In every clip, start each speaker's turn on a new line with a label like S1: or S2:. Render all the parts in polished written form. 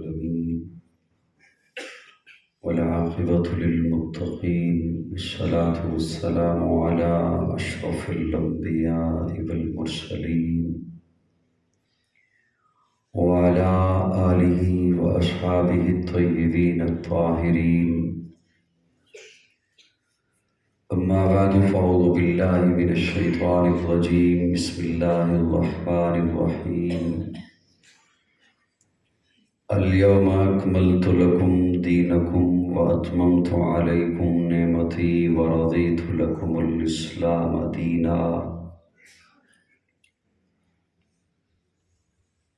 S1: العالمين والعاقبة للمتقين والصلاة والسلام على أشرف الأنبياء والمرسلين وعلى آله وأصحابه الطيبين الطاهرين. أما بعد فأعوذ بالله من الشيطان الرجيم. بسم الله الرحمن الرحيم. اليوم أكملت لكم دينكم وأتممت عليكم نعمتي ورضيت لكم الإسلام دينا.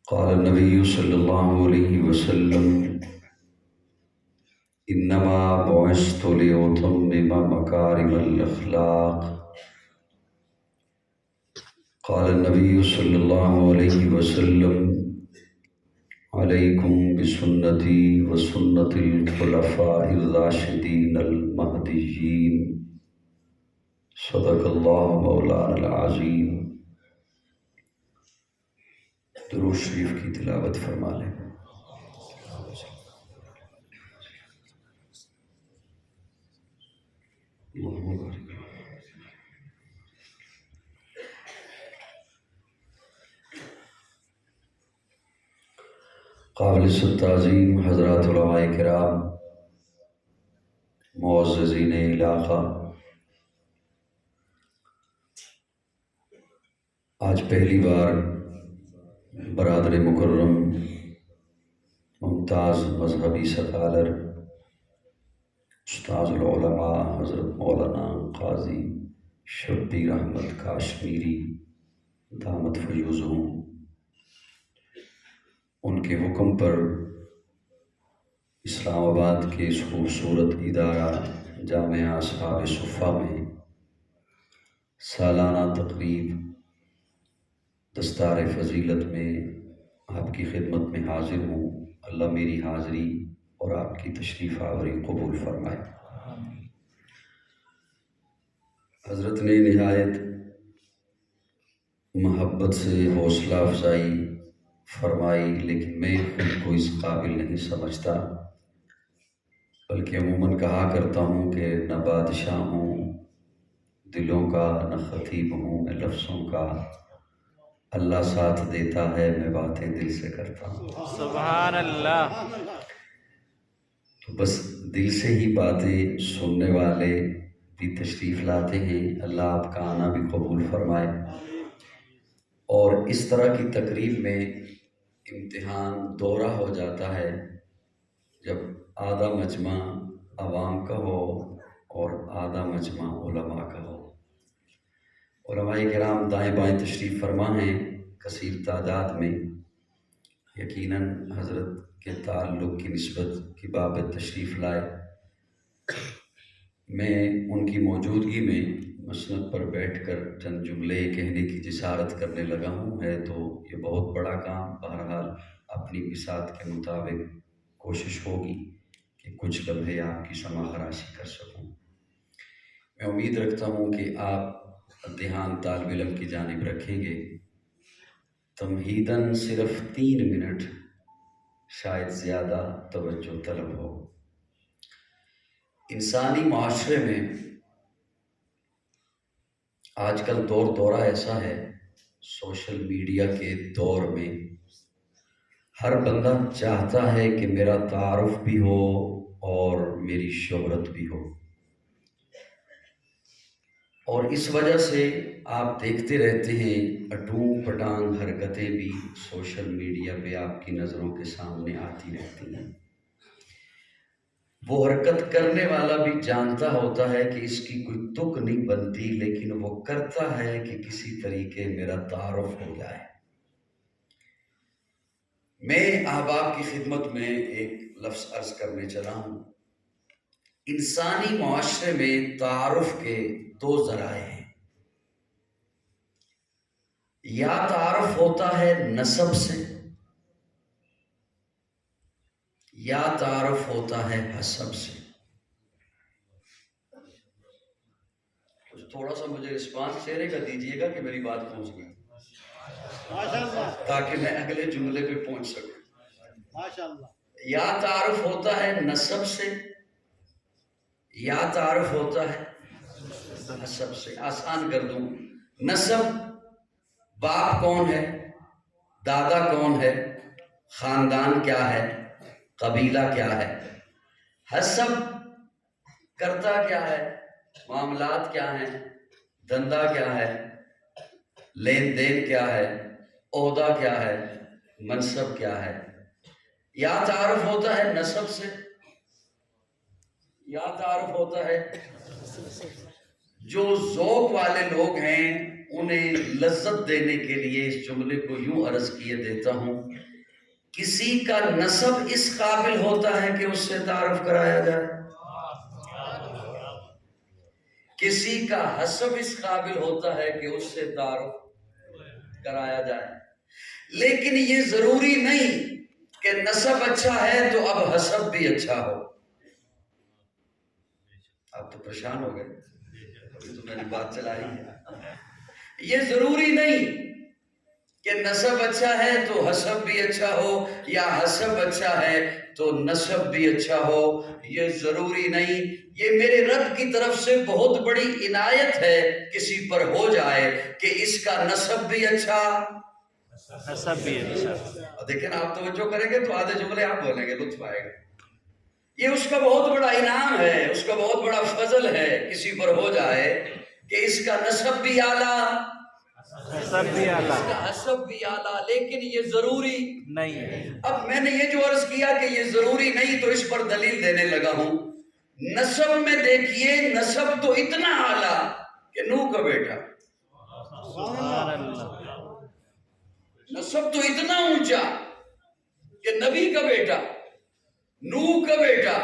S1: قال النبي صلى الله عليه وسلم: إنما بعثت لأتمم مكارم الأخلاق. قال النبي صلى الله عليه وسلم: عليكم بسنتي وسنة الخلفاء الراشدين المهديين. صدق الله مولانا العظیم. درود شریف کی تلاوت فرما لیں. قابل تعظیم حضرات علماء کرام، معززین علاقہ، آج پہلی بار برادر مکرم ممتاز مذہبی سکالر استاذ العلماء حضرت مولانا قاضی شبیر احمد کاشمیری دامت فیوزہم، ان کے حکم پر اسلام آباد کے اس خوبصورت ادارہ جامعہ اصحاب صفہ میں سالانہ تقریب دستار فضیلت میں آپ کی خدمت میں حاضر ہوں. اللہ میری حاضری اور آپ کی تشریف آوری قبول فرمائے. حضرت نے نہایت محبت سے حوصلہ افزائی فرمائی، لیکن میں خود کو اس قابل نہیں سمجھتا، بلکہ عموماً کہا کرتا ہوں کہ نہ بادشاہ ہوں دلوں کا، نہ خطیب ہوں میں لفظوں کا. اللہ ساتھ دیتا ہے، میں باتیں دل سے کرتا ہوں.
S2: سبحان اللہ.
S1: تو بس دل سے ہی باتیں سننے والے بھی تشریف لاتے ہیں. اللہ آپ کا آنا بھی قبول فرمائے. اور اس طرح کی تقریب میں امتحان دوہرا ہو جاتا ہے جب آدھا مجمع عوام کا ہو اور آدھا مجمع علماء کا ہو. علماء کرام دائیں بائیں تشریف فرما ہیں کثیر تعداد میں. یقیناً حضرت کے تعلق کی نسبت کی بابت تشریف لائے. میں ان کی موجودگی میں مسند پر بیٹھ کر چند جملے کہنے کی جسارت کرنے لگا ہوں. ہے تو یہ بہت بڑا کام. بہرحال اپنی بساط کے مطابق کوشش ہوگی کہ کچھ لمحے آپ کی سماع خراشی کر سکوں. میں امید رکھتا ہوں کہ آپ دھیان طالب علم کی جانب رکھیں گے. تمہیداً صرف 3 منٹ، شاید زیادہ توجہ طلب ہو. انسانی معاشرے میں آج کل دورہ ایسا ہے، سوشل میڈیا کے دور میں ہر بندہ چاہتا ہے کہ میرا تعارف بھی ہو اور میری شہرت بھی ہو، اور اس وجہ سے آپ دیکھتے رہتے ہیں اٹوں پٹانگ حرکتیں بھی سوشل میڈیا پہ آپ کی نظروں کے سامنے آتی رہتی ہیں. وہ حرکت کرنے والا بھی جانتا ہوتا ہے کہ اس کی کوئی تک نہیں بنتی، لیکن وہ کرتا ہے کہ کسی طریقے میرا تعارف ہو جائے. میں احباب کی خدمت میں ایک لفظ عرض کرنے چلا ہوں. انسانی معاشرے میں تعارف کے 2 ذرائع ہیں. یا تعارف ہوتا ہے نسب سے، یا تعارف ہوتا ہے حسب سے. تھوڑا سا مجھے رسپانس چہرے کا دیجیے گا کہ میری بات پہنچ گئی، تاکہ میں اگلے جملے پہ پہنچ سکوں. یا تعارف ہوتا ہے نسب سے یا تعارف ہوتا ہے حسب سے. آسان کر دوں، نسب باپ کون ہے، دادا کون ہے، خاندان کیا ہے، قبیلہ کیا ہے. حسب کرتا کیا ہے، معاملات کیا ہیں، دھندا کیا ہے، لین دین کیا ہے، عہدہ کیا ہے، منصب کیا ہے. یا تعارف ہوتا ہے نسب سے یا تعارف ہوتا ہے. جو ذوق والے لوگ ہیں انہیں لذت دینے کے لیے اس جملے کو یوں عرض کیے دیتا ہوں، کسی کا نسب اس قابل ہوتا ہے کہ اس سے تعارف کرایا جائے، کسی کا حسب اس قابل ہوتا ہے کہ اس سے تعارف کرایا جائے. لیکن یہ ضروری نہیں کہ نسب اچھا ہے تو اب حسب بھی اچھا ہو. آپ تو پریشان ہو گئے، ابھی تو میں نے بات چلائی ہے. یہ ضروری نہیں کہ نسب اچھا ہے تو حسب بھی اچھا ہو، یا حسب اچھا ہے تو نسب بھی اچھا ہو. یہ ضروری نہیں. یہ میرے رب کی طرف سے بہت بڑی عنایت ہے کسی پر ہو جائے کہ اس کا نسب بھی اچھا
S2: حسب بھی اچھا.
S1: دیکھیں آپ توجہ کریں گے تو آدھے جملے آپ بولیں گے، لطف آئے گا. یہ اس کا بہت بڑا انعام ہے، اس کا بہت بڑا فضل ہے کسی پر ہو جائے کہ اس کا نسب بھی اعلیٰ،
S2: حسب بھی اعلیٰ
S1: اس کا حسب بھی اعلیٰ. لیکن یہ ضروری
S2: نہیں ہے.
S1: اب میں نے یہ جو عرض کیا کہ یہ ضروری نہیں تو اس پر دلیل دینے لگا ہوں. نسب میں دیکھیے، نسب تو اتنا اعلیٰ کہ نوح کا بیٹا،
S2: سبحان اللہ.
S1: نسب تو اتنا اونچا کہ نبی کا بیٹا، نوح کا بیٹا،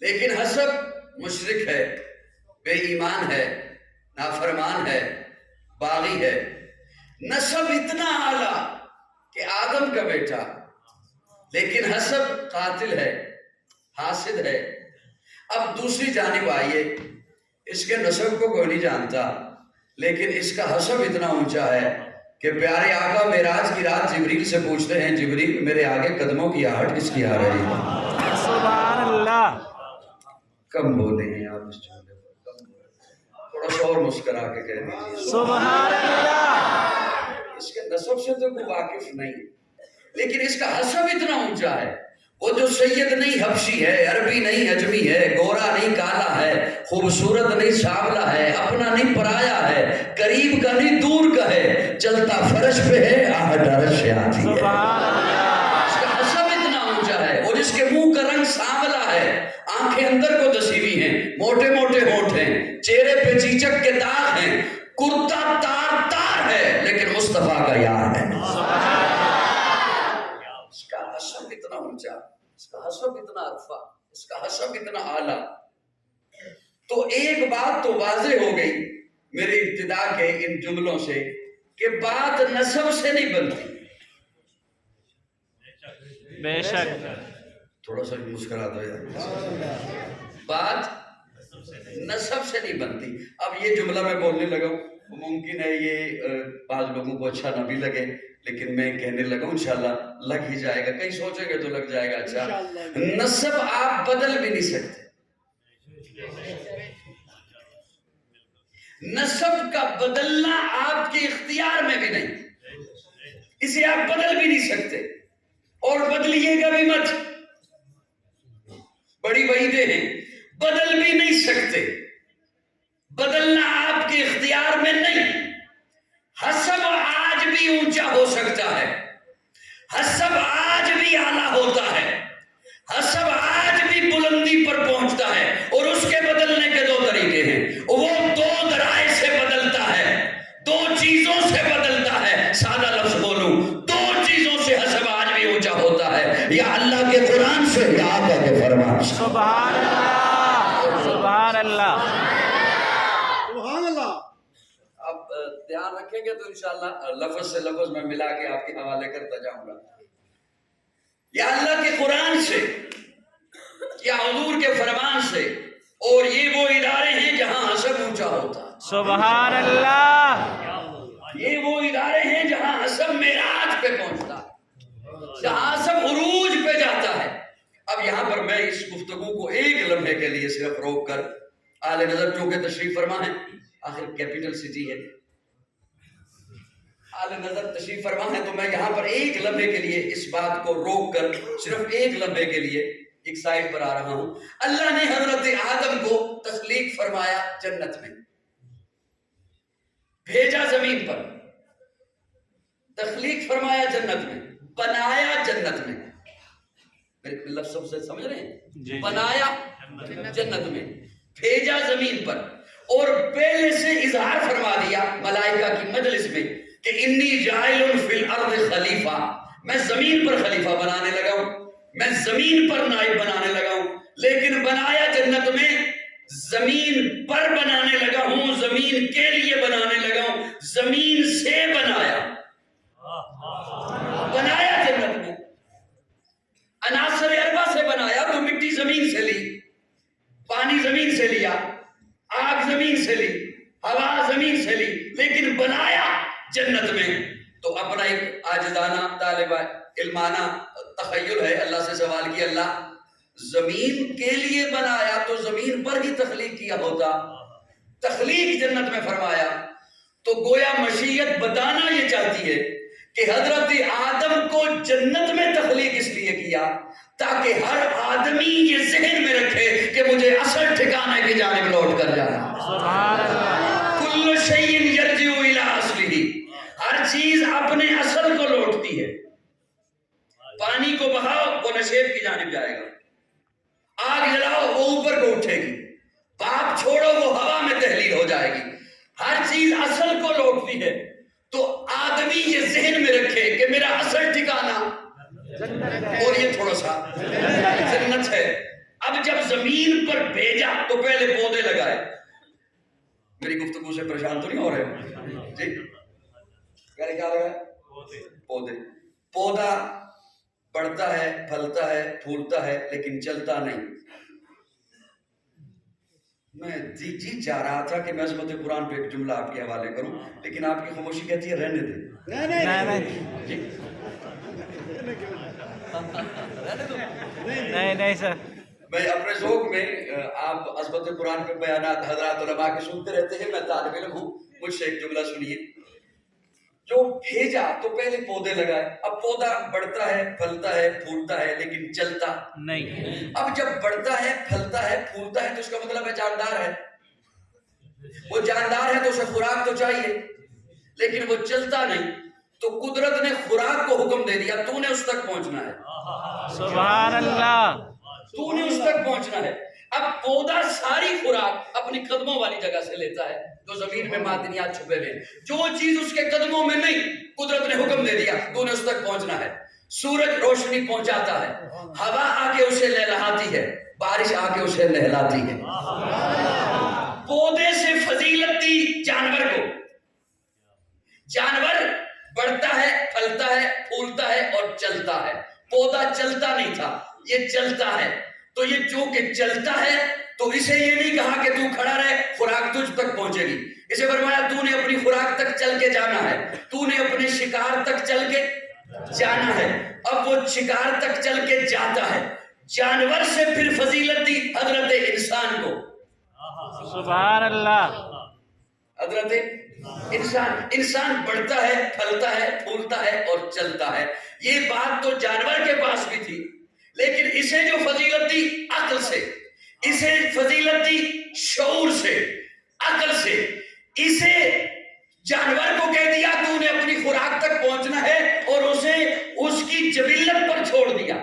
S1: لیکن حسب مشرک ہے، بے ایمان ہے، نافرمان ہے، باغی ہے. نسب اتنا اعلیٰ کہ آدم کا بیٹا، لیکن حسب قاتل ہے، حاسد ہے. اب دوسری جانب آئیے، اس کے نسب کو کوئی نہیں جانتا لیکن اس کا حسب اتنا اونچا ہے کہ پیارے آقا معراج کی رات جبریل سے پوچھتے ہیں، جبریل میرے آگے قدموں کی آہٹ کس کی آ رہی ہے؟
S2: سبحان اللہ.
S1: کم بولے ہیں آپ اس جملے پر، کم بولے، تھوڑا سا اور مسکرا کے کہہ دیجیے
S2: سبحان اللہ.
S1: اس کے نسب سے تو کوئی واقف نہیں، لیکن اس کا حسب اتنا اونچا ہے. وہ جو سید نہیں حبشی ہے، عربی نہیں عجمی ہے، گورا نہیں کالا ہے، خوبصورت نہیں سانولا ہے، اپنا نہیں پرایا ہے، قریب کا نہیں دور کا ہے، چلتا فرش پہ ہے، آہٹ عرش سے آتی ہے. اس کا حسب اتنا اونچا ہے. اور جس کے منہ کا رنگ سانولا ہے، آنکھیں اندر کو دسی ہوئی ہیں، موٹے موٹے ہونٹ ہیں، چہرے پہ چیچک کے داغ ہیں، کرتا تار تار ہے لیکن مصطفیٰ کا یار ہے. اس کا حسب اتنا اونچا، اس کا حسب اتنا عرفہ، اس کا حسب اتنا اعلیٰ. تو ایک بات تو واضح ہو گئی میری ابتدا کے ان جملوں سے کہ بات نسب سے نہیں بنتی.
S2: بے شک.
S1: تھوڑا سا مسکرا دو یار. بات نسب سے نہیں بنتی. اب یہ جملہ میں بولنے لگا ہوں، ممکن ہے یہ بعض لوگوں کو اچھا نہ بھی لگے، لیکن میں کہنے لگا ہوں انشاءاللہ لگ ہی جائے گا. کہیں سوچیں گے تو لگ جائے گا. اچھا، نسب آپ بدل بھی نہیں سکتے. نسب کا بدلنا آپ کے اختیار میں بھی نہیں، اسے آپ بدل بھی نہیں سکتے اور بدلیے گا بھی مت. بڑی وعیدیں ہیں، بدل بھی نہیں سکتے. بدلنا آپ کے اختیار میں نہیں. حسب آج بھی اونچا ہو سکتا ہے، حسب آج بھی اعلیٰ ہوتا ہے، حسب آج بھی بلندی پر پہنچتا ہے. اور اس کے بدلنے کے دو طریقے ہیں. وہ دو ذرائع سے بدلتا ہے، دو چیزوں سے بدلتا ہے. سادہ لفظ بولوں، دو چیزوں سے حسب آج بھی اونچا ہوتا ہے، یا اللہ کے قرآن سے یا آقا کے فرمان سے.
S2: سبحان اللہ. سبحان اللہ.
S3: سبحان اللہ.
S1: اب دھیان رکھیں گے تو انشاءاللہ لفظ سے لفظ میں ملا کے آپ کے حوالے کرتا جاؤں گا. یا اللہ کے قرآن سے یا حضور کے فرمان سے. اور یہ وہ ادارے ہیں جہاں حسب اونچا ہوتا ہے.
S2: سبحان اللہ.
S1: یہ وہ ادارے ہیں جہاں حسب معراج پہ پہنچتا ہے، جہاں حسب عروج پہ جاتا ہے. اب یہاں پر میں اس گفتگو کو ایک لمحے کے لیے صرف روک کر آل نظر چونکہ تشریف فرما ہے، آخر کیپٹل سٹی ہے، آل نظر تشریف فرما ہے، تو میں یہاں پر ایک لمحے کے لیے اس بات کو روک کر صرف ایک لمحے کے لیے ایک سائڈ پر آ رہا ہوں۔ اللہ نے حضرت آدم کو تخلیق فرمایا جنت میں، بھیجا زمین پر، تخلیق فرمایا جنت میں، بنایا جنت میں، میرے لفظوں سے سمجھ رہے ہیں؟ بنایا جنت میں، بھیجا زمین پر، اور پہلے سے اظہار فرما دیا ملائکہ کی مجلس میں کہ انی جاعل فی الارض خلیفہ، میں زمین پر خلیفہ بنانے لگا ہوں، میں زمین پر نائب بنانے لگا ہوں، لیکن بنایا جنت میں، زمین پر بنانے لگا ہوں، زمین کے لیے بنانے لگا ہوں، زمین سے بنایا، بنایا جنت میں، عناصر اربع سے بنایا، تو مٹی زمین سے لی، پانی زمین سے لیا، آگ زمین سے لی، ہوا زمین سے لی، لیکن بنایا جنت میں۔ تو اپنا ایک عاجزانہ طالب علمانہ تخیل ہے، اللہ سے سوال کیا، اللہ زمین کے لیے بنایا تو زمین پر ہی تخلیق کیا ہوتا، تخلیق جنت میں فرمایا، تو گویا مشیت بتانا یہ چاہتی ہے کہ حضرت آدم کو جنت میں تخلیق اس لیے کیا تاکہ ہر آدمی یہ ذہن میں رکھے کہ مجھے اصل ٹھکانے کی جانب لوٹ کر جانا۔
S2: سبحان اللہ۔
S1: کل شیء یرجع الی اصلہ، ہر چیز اپنے اصل کو لوٹتی ہے۔ پانی کو بہاؤ وہ نشیب کی جانب جائے گا، آگ جلاؤ وہ اوپر کو اٹھے گی، باپ چھوڑو وہ ہوا میں تحلیل ہو جائے گی، ہر چیز اصل کو لوٹتی ہے۔ تو آدمی یہ ذہن میں رکھے کہ میرا اصل ٹھکانہ، اور یہ تھوڑا سا جنت ہے۔ اب جب زمین پر بھیجا تو پہلے پودے لگائے، میری گفتگو سے پریشان تو نہیں ہو رہے جی؟ پہلے کیا لگائے؟ پودے۔ پودا بڑھتا ہے، پھلتا ہے، پھولتا ہے، لیکن چلتا نہیں۔ میں جی چاہ رہا تھا کہ میں عظمت قرآن پہ ایک جملہ آپ کے حوالے کروں، لیکن آپ کی خاموشی کہتی ہے رہنے دیں۔
S2: نہیں سر،
S1: میں اپنے ذوق میں آپ عظمت قرآن پہ بیانات حضرات علماء کے سنتے رہتے ہیں، میں طالب علم ہوں، مجھ سے ایک جملہ سنیے۔ جو بھیجا تو پہلے پودے لگائے، اب پودا بڑھتا ہے، پھلتا ہے، پھولتا ہے، لیکن چلتا
S2: نہیں۔
S1: اب جب بڑھتا ہے، پھلتا ہے، پھولتا ہے تو اس کا مطلب ہے جاندار ہے، وہ جاندار ہے تو اسے خوراک تو چاہیے، لیکن وہ چلتا نہیں، تو قدرت نے خوراک کو حکم دے دیا، تو نے اس تک پہنچنا ہے،
S2: سبحان اللہ۔
S1: تو نے اس تک پہنچنا ہے۔ اب پودا ساری خوراک اپنی قدموں والی جگہ سے لیتا ہے، جو زمین میں معدنیات چھپے ہوئے، جو چیز اس کے قدموں میں نہیں، قدرت نے حکم دے دیا تو نے اس تک پہنچنا ہے۔ سورج روشنی پہنچاتا ہے، ہوا آ کے اسے لہلاتی ہے، بارش آ کے اسے نہلاتی ہے۔ پودے سے فضیلت دی جانور کو، جانور بڑھتا ہے، پھلتا ہے، پھولتا ہے اور چلتا ہے، پودا چلتا نہیں تھا، یہ چلتا ہے، تو یہ چونکہ چلتا ہے تو اسے یہ نہیں کہا کہ تو کھڑا رہے خوراک تجھ تک پہنچے گی، اسے فرمایا تو نے اپنی خوراک تک چل کے جانا ہے، تو نے اپنے شکار تک چل کے جانا ہے۔ اب وہ شکار تک چل کے جاتا ہے، جانور سے پھر فضیلت دی حضرت انسان کو،
S2: سبحان اللہ۔
S1: حضرت انسان بڑھتا ہے، پھلتا ہے، پھولتا ہے اور چلتا ہے۔ یہ بات تو جانور کے پاس بھی تھی، لیکن اسے جو فضیلت دی عقل سے، اسے فضیلت دی شعور سے، عقل سے، اسے جانور کو کہہ دیا تو نے اپنی خوراک تک پہنچنا ہے اور اسے اس کی جبلت پر چھوڑ دیا،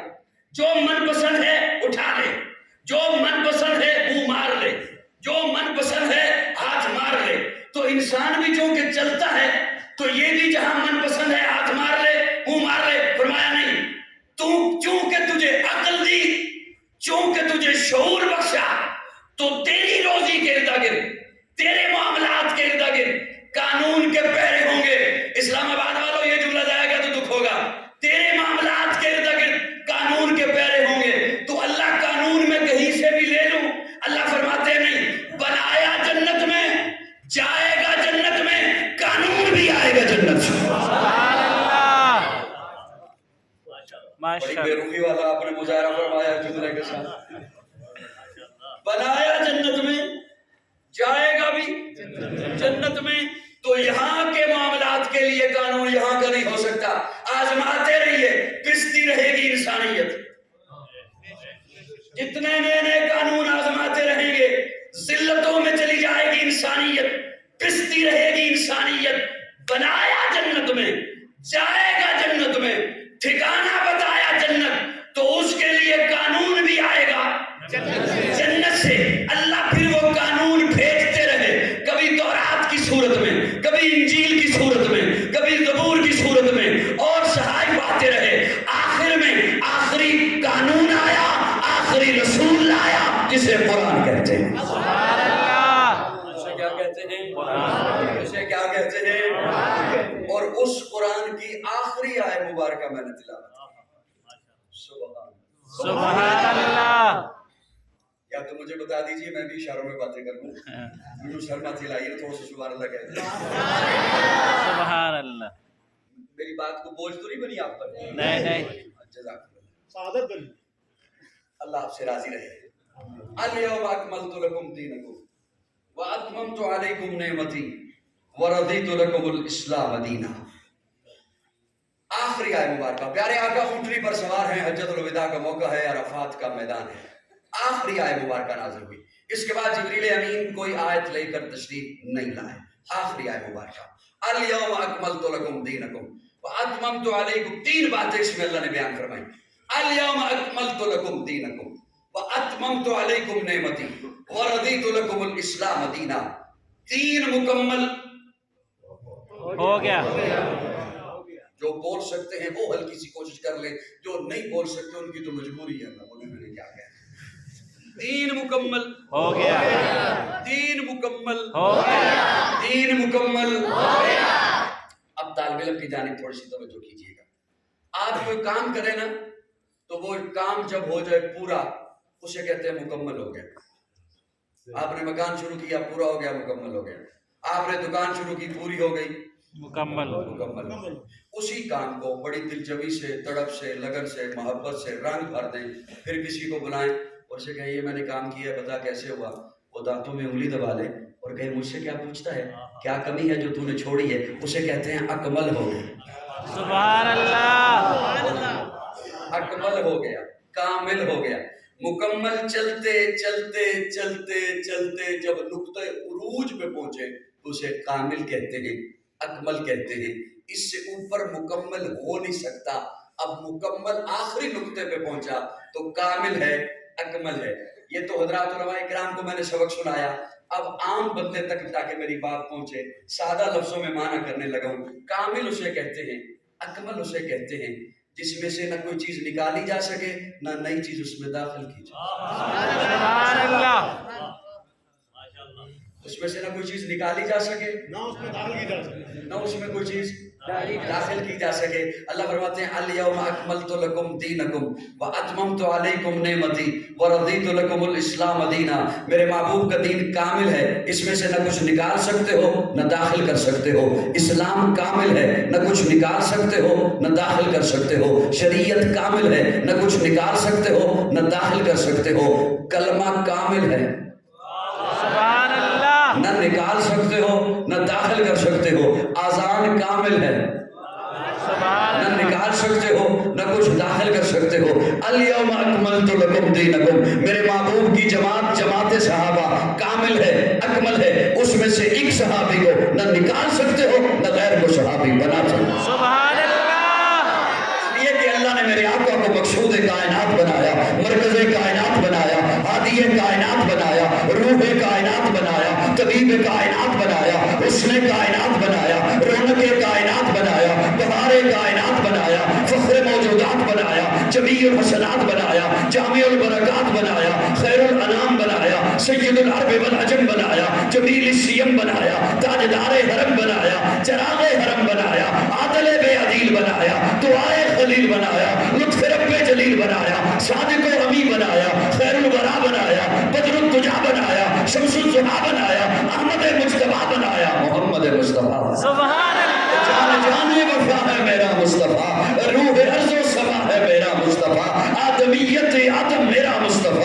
S1: جو من پسند ہے اٹھا لے، جو من پسند ہے منہ مار لے، جو من پسند ہے ہاتھ مار لے۔ تو انسان بھی چونکہ چلتا ہے تو یہ بھی جہاں من پسند ہے ہاتھ مار لے، منہ مار لے، فرمایا نہیں، تو چونکہ تجھے عقل دی، چونکہ تجھے شعور بخشا، تو تیری روزی کے ارد گرد، تیرے معاملات کے ارد گرد قانون کے پیرے ہوں گے۔ اسلام آباد والوں یہ جملہ جائے گا تو دکھ ہوگا، تیرے معاملات کے ارد گرد قانون کے پیرے ہوں گے۔ تو اللہ قانون میں کہیں سے بھی لے لوں، اللہ فرماتے ہیں نہیں، بنایا جنت میں، جائے گا جنت میں، قانون بھی آئے گا جنت سے۔
S2: سبحان اللہ۔
S1: بڑی بے روحی والا آپ نے مظاہرہ فرمایا جملے کے ساتھ, بنایا جنت میں, جائے گا بھی جنت میں. تو یہاں کے معاملات کے لیے قانون یہاں کا نہیں ہو سکتا. آزماتے رہیے, پستی رہے گی انسانیت. جتنے نئے نئے قانون آزماتے رہیں گے, ذلتوں میں چلی جائے گی انسانیت, پستی رہے گی انسانیت. بنایا جنت میں, جائے گا جنت میں, ٹھکانہ بتایا جنت, تو اس کے لیے قانون بھی آئے گا جنت سے. اللہ پھر وہ قانون بھیجتے رہے, کبھی تورات کی صورت میں, کبھی انجیل کی صورت میں, کبھی زبور کی صورت میں, اور صحائف آتے رہے. آخر میں آخری قانون آیا, آخری رسول آیا, جسے قرآن کہتے ہیں.
S2: سبحان اللہ.
S1: اسے کیا کہتے ہیں؟ اسے کیا کہتے ہیں؟ اور اس قرآن کی آخری آیت مبارکہ میں نے تلاوت کی.
S2: سبحان اللہ.
S1: یا تو مجھے بتا دیجئے, میں بھی اشاروں میں باتیں کر لوں. مجھے شرما دلائیے تھوڑا سا سبحان اللہ کہتے ہیں.
S2: سبحان اللہ.
S1: میری بات کو بوجھ تو نہیں بنی آپ پر؟
S2: نہیں نہیں.
S1: جزاک اللہ,
S3: سعادت بنی.
S1: اللہ آپ سے راضی رہے. الیوم اکملت لکم دینکم واتممت علیکم نعمتی ورضیت لکم الاسلام دینا. آخری آیت مبارکہ. پیارے آقا اونٹنی پر سوار ہیں, حجۃ الوداع کا موقع ہے, عرفات کا میدان ہے. آخری آیت مبارکہ نازل ہوئی. اس کے بعد جبریل امین کوئی آیت لے کر تشریف نہیں لائے. آخری آیت مبارکہ الیوم اکملت لکم دینکم واتممت علیکم. 3 باتیں اس میں اللہ نے بیان فرمائی. الیوم اکملت لکم دینکم واتممت علیکم نعمتی ورضیت لکم الاسلام دینا. 3 مکمل
S2: ہو گیا.
S1: جو بول سکتے ہیں وہ ہلکی سی کوشش کر لیں, جو نہیں بول سکتے ان کی تو مجبوری ہے. میں نے کیا کہا, 3 مکمل
S2: ہو گیا.
S1: 3 مکمل
S2: ہو گیا.
S1: 3 مکمل ہو گیا. اب طالب علم کی جانب تھوڑی سی توجہ کیجیے گا. آپ کوئی کام کریں نا, تو وہ کام جب ہو جائے پورا, اسے کہتے ہیں مکمل ہو گیا. آپ نے مکان شروع کیا, پورا ہو گیا, مکمل ہو گیا. آپ نے دکان شروع کی, پوری ہو گئی,
S2: مکمل.
S1: مکمل. اسی کام کو بڑی دلجمی سے, تڑپ سے, لگن سے, محبت سے رنگ بھر دیں. پھر کسی کو بلائیں اور اسے کہیں یہ میں نے کام کیا, بتا کیسے ہوا. وہ دانتوں میں انگلی دبا لے اور کہیں مجھ سے کیا پوچھتا ہے, کیا کمی ہے جو تو نے چھوڑی ہے. اسے کہتے ہیں اکمل ہو گیا.
S2: سبحان اللہ.
S1: اکمل ہو گیا, کامل ہو گیا. مکمل چلتے چلتے چلتے چلتے جب نقطہ عروج پہ پہنچے تو اسے کامل کہتے ہیں, اکمل کہتے ہیں. اس سے اوپر مکمل ہو نہیں سکتا. اب مکمل آخری نقطے پہ پہنچا تو کامل ہے, اکمل ہے. یہ تو حضرات علماء کرام کو میں نے سبق سنایا. اب عام بندے تک تاکہ میری بات پہنچے, سادہ لفظوں میں معنی کرنے لگا ہوں. کامل اسے کہتے ہیں, اکمل اسے کہتے ہیں جس میں سے نہ کوئی چیز نکالی جا سکے, نہ نئی چیز اس میں داخل کی جائے.
S2: سبحان اللہ.
S1: اس میں سے نہ کوئی چیز نکالی جا سکے,
S3: نہ اس میں داخل کی جا سکے,
S1: نہ اس میں کوئی چیز داخل کی جا سکے. اللہ فرماتے ہیں الیوم اکملت لکم دینکم واتممت علیکم نعمتی ورضیت لکم الاسلام دینا. میرے محبوب کا دین کامل ہے, اس میں سے نہ کچھ نکال سکتے ہو نہ داخل کر سکتے ہو. اسلام کامل ہے, نہ کچھ نکال سکتے ہو نہ داخل کر سکتے ہو. شریعت کامل ہے, نہ کچھ نکال سکتے ہو نہ داخل کر سکتے ہو. کلمہ کامل ہے,
S2: سبحان اللہ.
S1: نہ نکال سکتے ہو نہ داخل کر سکتے ہو. آذان کامل ہے,
S2: سبحان
S1: نہ
S2: اللہ.
S1: نکال سکتے ہو نہ کچھ داخل کر سکتے ہو. الیوم اکملت لکم دینکم. میرے محبوب کی جماعت جماعت صحابہ کامل ہے, اکمل ہے. اس میں سے ایک صحابی کو نہ نکال سکتے ہو نہ غیر کو صحابی بنا سکتے ہو.
S2: سبحان اللہ.
S1: یہ کہ اللہ نے میرے آقا کو مقصود کائنات بنایا, مرکز کائنات بنایا, ہادی کائنات بنایا, روح کائنات بنایا, طبیب کائنات بنایا, حسن کائنات بنایا, رونق کائنات بنایا, بہار کائنات بنایا, فخر موجودات بنایا, جمیع الحسنات بنایا, جامع البرکات بنایا, خیر الانام بنایا, سید العرب والعجم بنایا, جمیل السیم بنایا, تاجدار حرم بنایا, چراغ حرم بنایا, عادل بے عدیل بنایا, دعائے خلیل بنایا, لطف رب جلیل بنایا, صادق و امی بنایا, خیر الورا بنایا, بدر الدجا بنایا, شمس الضحا بنایا, احمد مجتبی بنایا, محمد مصطفیٰ.
S2: سبحان اللہ.
S1: جان وفا ہے میرا مصطفیٰ, روح ارض و سما ہے میرا مصطفیٰ, آدم عالمیت عدم میرا مصطفیٰ